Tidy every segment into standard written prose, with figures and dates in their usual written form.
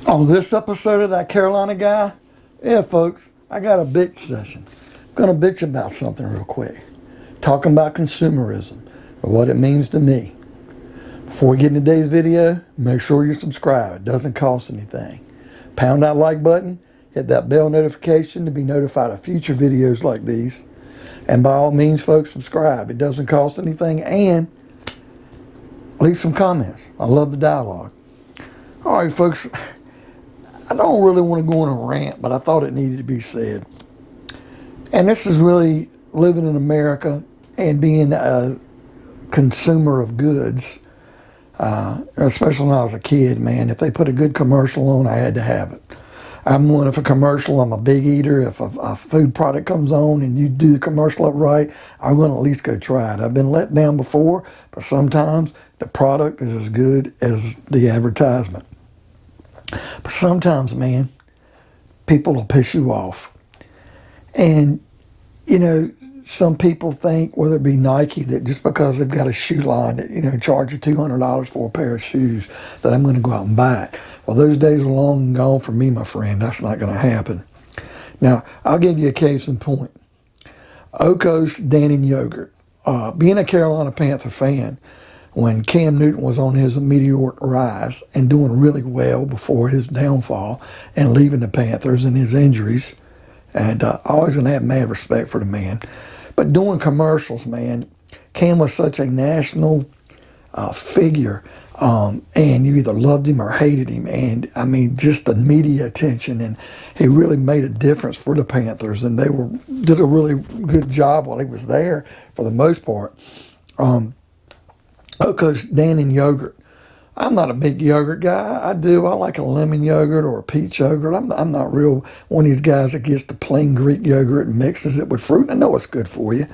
On this episode of That Carolina Guy, yeah, folks, I got a bitch session. I'm going to bitch about something real quick. Talking about consumerism, or what it means to me. Before we get into today's video, make sure you subscribe. It doesn't cost anything. Pound that like button, hit that bell notification to be notified of future videos like these. And by all means, folks, subscribe. It doesn't cost anything, and leave some comments. I love the dialogue. All right, folks. I don't really want to go on a rant, but I thought it needed to be said. And this is really living in America and being a consumer of goods, especially when I was a kid, man. If they put a good commercial on, I had to have it. I'm one, if a commercial, I'm a big eater. If a food product comes on and you do the commercial up right, I'm going to at least go try it. I've been let down before, but sometimes the product is as good as the advertisement. But sometimes, man, people will piss you off. And, you know, some people think, whether it be Nike, that just because they've got a shoe line that, you know, charge you $200 for a pair of shoes, that I'm going to go out and buy it. Well, those days are long and gone for me, my friend. That's not going to happen. Now, I'll give you a case in point. Oko's Dannon Yogurt. Being a Carolina Panther fan, when Cam Newton was on his meteoric rise and doing really well before his downfall and leaving the Panthers and his injuries, and I always going to have mad respect for the man. But doing commercials, man, Cam was such a national figure, and you either loved him or hated him. And, I mean, just the media attention, and he really made a difference for the Panthers, and they did a really good job while he was there for the most part. Oko's Dannon Yogurt. I'm not a big yogurt guy. I like a lemon yogurt or a peach yogurt. I'm not real one of these guys that gets the plain Greek yogurt and mixes it with fruit. I know it's good for you.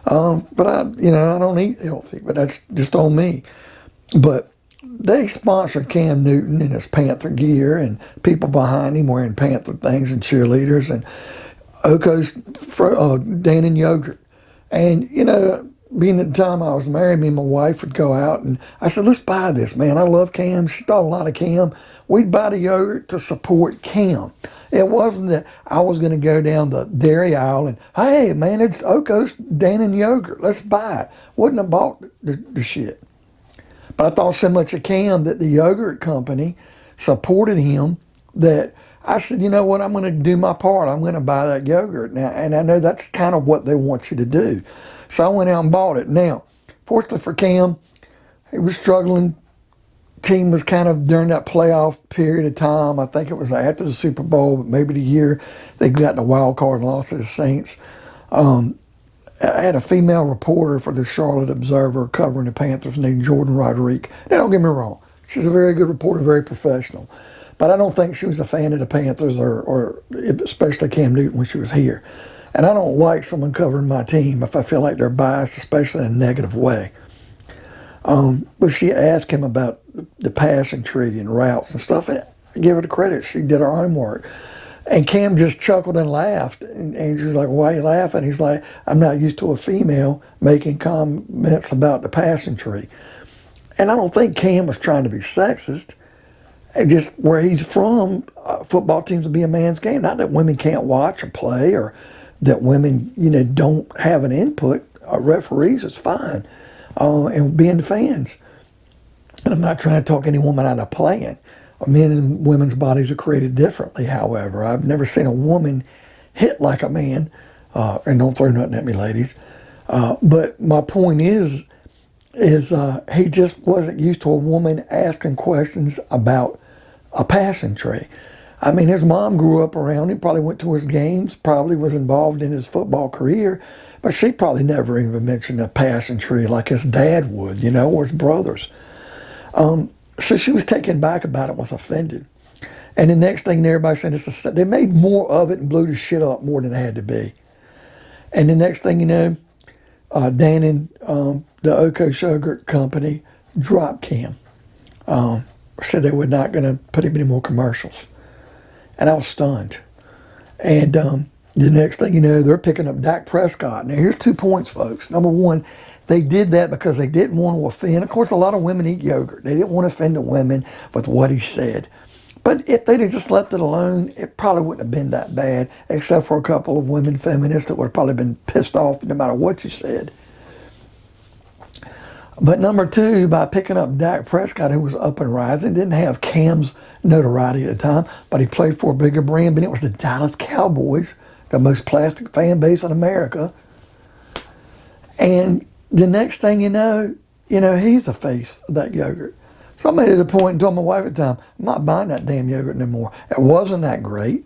But I don't eat healthy, but that's just on me. But they sponsored Cam Newton in his Panther gear and people behind him wearing Panther things and cheerleaders and Oko's Dannon Yogurt. And, you know, being at the time I was married, me and my wife would go out, and I said, let's buy this, man. I love Cam. She thought a lot of Cam. We'd buy the yogurt to support Cam. It wasn't that I was going to go down the dairy aisle and, hey, man, it's Oko's Dannon Yogurt. Let's buy it. Wouldn't have bought the shit. But I thought so much of Cam that the yogurt company supported him that I said, you know what, I'm going to do my part. I'm going to buy that yogurt now. And I know that's kind of what they want you to do. So I went out and bought it. Now, fortunately for Cam, he was struggling. Team was kind of during that playoff period of time. I think it was after the Super Bowl, but maybe the year they got the wild card and lost to the Saints. I had a female reporter for the Charlotte Observer covering the Panthers named Jordan Roderick. Now, don't get me wrong. She's a very good reporter, very professional. But I don't think she was a fan of the Panthers or especially Cam Newton when she was here. And I don't like someone covering my team if I feel like they're biased, especially in a negative way. But she asked him about the passing tree and routes and stuff. And I give her the credit. She did her homework. And Cam just chuckled and laughed. And she was like, why are you laughing? He's like, I'm not used to a female making comments about the passing tree. And I don't think Cam was trying to be sexist. And just where he's from, football teams will be a man's game. Not that women can't watch or play or that women, you know, don't have an input. Referees, it's fine. And being fans. And I'm not trying to talk any woman out of playing. Men and women's bodies are created differently, however. I've never seen a woman hit like a man. And don't throw nothing at me, ladies. But my point is he just wasn't used to a woman asking questions about a passing tree. I mean, his mom grew up around him, probably went to his games, probably was involved in his football career, but she probably never even mentioned a passing tree like his dad would, you know, or his brothers. So she was taken back about it, was offended. And the next thing everybody said, they made more of it and blew the shit up more than it had to be. And the next thing you know, Dannon, the Oko Yogurt Company, dropped Cam. Said they were not going to put him any more commercials. And I was stunned. And the next thing you know, they're picking up Dak Prescott. Now, here's 2 points, folks. Number one, they did that because they didn't want to offend. Of course, a lot of women eat yogurt. They didn't want to offend the women with what he said. But if they'd have just left it alone, it probably wouldn't have been that bad, except for a couple of women feminists that would have probably been pissed off no matter what you said. But number two, by picking up Dak Prescott, who was up and rising, didn't have Cam's notoriety at the time, but he played for a bigger brand, but it was the Dallas Cowboys, the most plastic fan base in America. And the next thing you know, he's the face of that yogurt. So I made it a point and told my wife at the time, I'm not buying that damn yogurt anymore. It wasn't that great.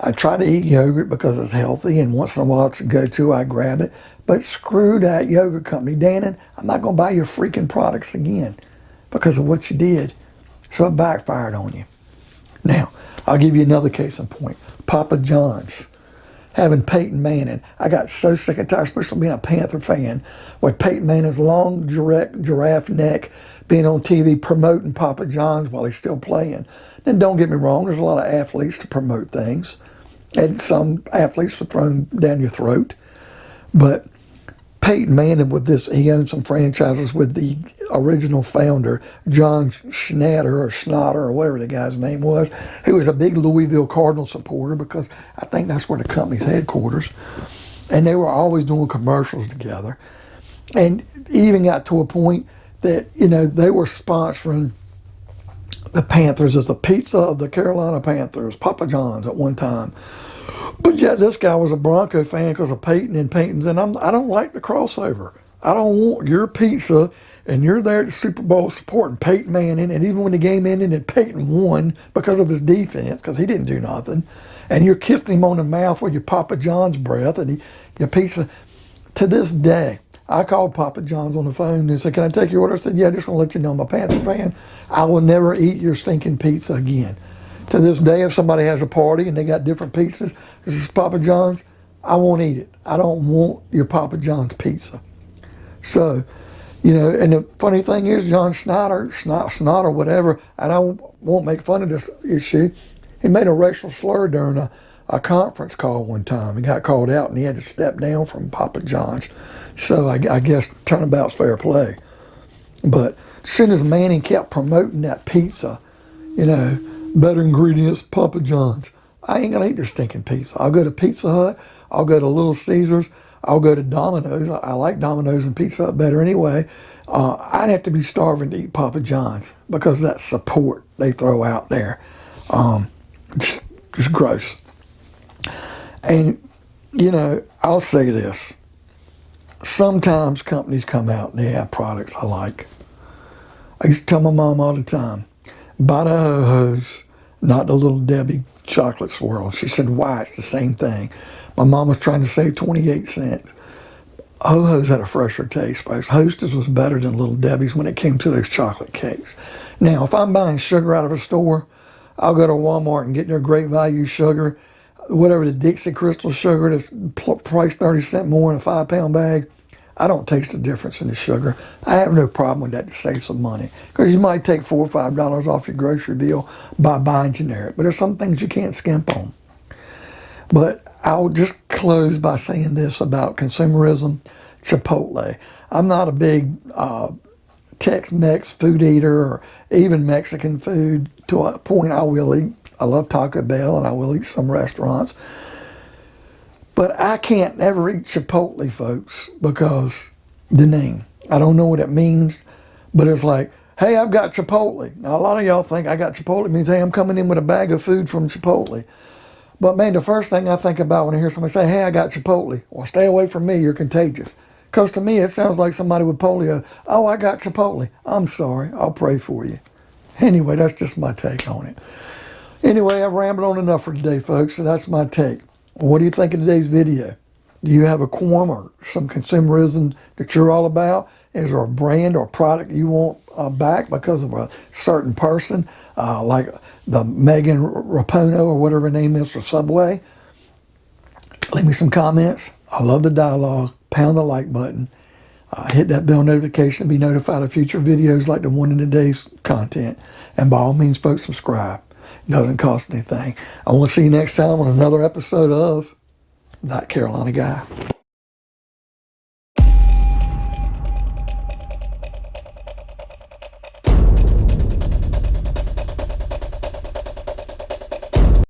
I try to eat yogurt because it's healthy, and once in a while it's a go-to, I grab it. But screw that yogurt company. Dannon, I'm not going to buy your freaking products again because of what you did. So it backfired on you. Now, I'll give you another case in point. Papa John's. Having Peyton Manning. I got so sick and tired, especially being a Panther fan, with Peyton Manning's long giraffe neck being on TV promoting Papa John's while he's still playing. And don't get me wrong, there's a lot of athletes to promote things. And some athletes are thrown down your throat. But Peyton Manning, with this, he owned some franchises with the original founder, John Schnatter or whatever the guy's name was, who was a big Louisville Cardinal supporter because I think that's where the company's headquarters. And they were always doing commercials together. And it even got to a point that, they were sponsoring the Panthers as the pizza of the Carolina Panthers, Papa John's at one time. But yet this guy was a Bronco fan because of Peyton and Peyton's, and I don't like the crossover. I don't want your pizza, and you're there at the Super Bowl supporting Peyton Manning, and even when the game ended and Peyton won because of his defense, because he didn't do nothing, and you're kissing him on the mouth with your Papa John's breath and your pizza. To this day, I called Papa John's on the phone and said, "Can I take your order?" I said, "Yeah, just want to let you know I'm a Panther fan. I will never eat your stinking pizza again." To this day, if somebody has a party and they got different pizzas, this is Papa John's, I won't eat it. I don't want your Papa John's pizza. So, and the funny thing is, John Schnatter, whatever, and I won't make fun of this issue, he made a racial slur during a conference call one time. He got called out and he had to step down from Papa John's. So I guess turnabout's fair play. But as soon as Manning kept promoting that pizza, better ingredients, Papa John's, I ain't going to eat their stinking pizza. I'll go to Pizza Hut. I'll go to Little Caesars. I'll go to Domino's. I like Domino's and Pizza Hut better anyway. I'd have to be starving to eat Papa John's because of that support they throw out there. Just gross. And, I'll say this. Sometimes companies come out and they have products I like. I used to tell my mom all the time, buy the Ho-Hos, not the Little Debbie chocolate swirls. She said, why? It's the same thing. My mom was trying to save 28 cents. Ho-Hos had a fresher taste, folks. Hostess was better than Little Debbie's when it came to those chocolate cakes. Now, if I'm buying sugar out of a store, I'll go to Walmart and get their great value sugar, whatever the Dixie Crystal sugar that's priced 30 cents more in a 5-pound bag. I don't taste the difference in the sugar. I have no problem with that to save some money because you might take $4 or $5 off your grocery bill by buying generic. But there's some things you can't skimp on. But I'll just close by saying this about consumerism, Chipotle. I'm not a big Tex-Mex food eater or even Mexican food. To a point I will eat. I love Taco Bell and I will eat some restaurants. But I can't ever eat Chipotle, folks, because the name. I don't know what it means, but it's like, hey, I've got Chipotle. Now, a lot of y'all think I got Chipotle means, hey, I'm coming in with a bag of food from Chipotle. But, man, the first thing I think about when I hear somebody say, hey, I got Chipotle, well, stay away from me, you're contagious. Because to me, it sounds like somebody with polio. Oh, I got Chipotle. I'm sorry. I'll pray for you. Anyway, that's just my take on it. Anyway, I've rambled on enough for today, folks, so that's my take. What do you think of today's video? Do you have a qualm or some consumerism that you're all about? Is there a brand or product you want back because of a certain person, like the Megan Rapinoe or whatever her name is for Subway? Leave me some comments. I love the dialogue. Pound the like button. Hit that bell notification to be notified of future videos like the one in today's content. And by all means, folks, subscribe. It doesn't cost anything. I want to see you next time on another episode of That Carolina Guy.